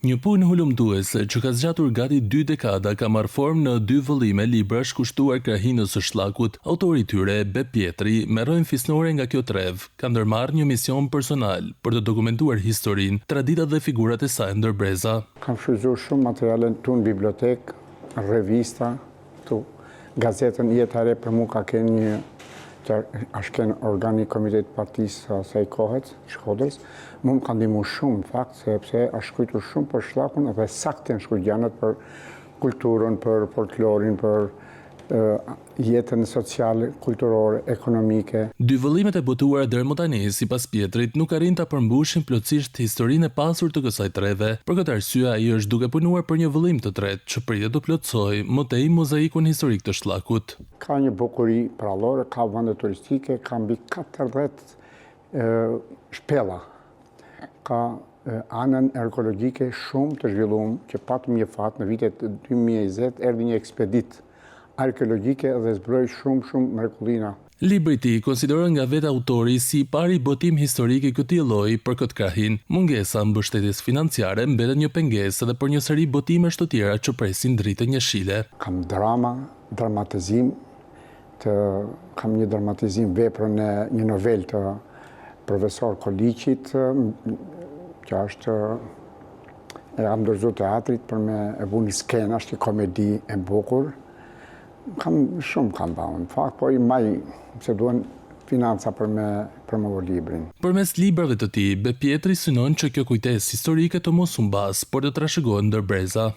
Një punë hulumtuese që ka zgjatur gati 2 dekada ka marrë formë në 2 vëllime librash kushtuar krahinës së shllakut. Autori i tyre, Be Pietri, me rrojnë fisnore nga kjo trev, ka ndërmarrë një mision personal për të dokumentuar historinë, traditat dhe figurat e saj ndërbreza. Kam shfrytzuar shumë materiale tu në bibliotekë, revista, tu gazetën Jetare për mua ka qenë një ashken organi komitet partisë asaj kohet, Shkodrës, më ka ndihmuar shumë në fakt, sepse a shkruar shumë për shllakun dhe saktë në shkruar gjanat për kulturën, për folklorin, për jetën sociale, kulturore, ekonomike. 2 vëllimet e botuara deri më tani, sipas Pietrit, nuk arrin ta përmbushin plotësisht historinë e pasur të kësaj treve. Për këtë arsye, ai është duke punuar për një vëllim të tretë që pritet të plotësojë më tej mozaikun historik të shllakut. Ka një bukuri prallore, ka vende turistike, ka mbi 40 shpella. Ka anën arkeologjike shumë të zhvilluar që patëm një fat në vitet 2020 erdhi një ekspedit arkeologjike dhe zbroi shumë mrekullina. Libri i tij konsiderohet nga vetë autori si i pari botim historik i këtij lloji për këtë krahin. Mungesa mbështetjes financiare mbetet një pengesë edhe për një seri botimesh të tjera që presin dritën jeshile. Kam dramatizim, kam një dramatizim veprën e një novel të profesor Koliqit, që është e kam dorëzuar teatrit për me e bu një skenë, është një komedi e bukur. Shumë kam bërë, në fakt, po i maj se duen financa për me promovu librin. Përmes librave të tij, Be Pietri synon që kjo kujtesë historike të mos humbas, por të trashëgohet ndërbreza.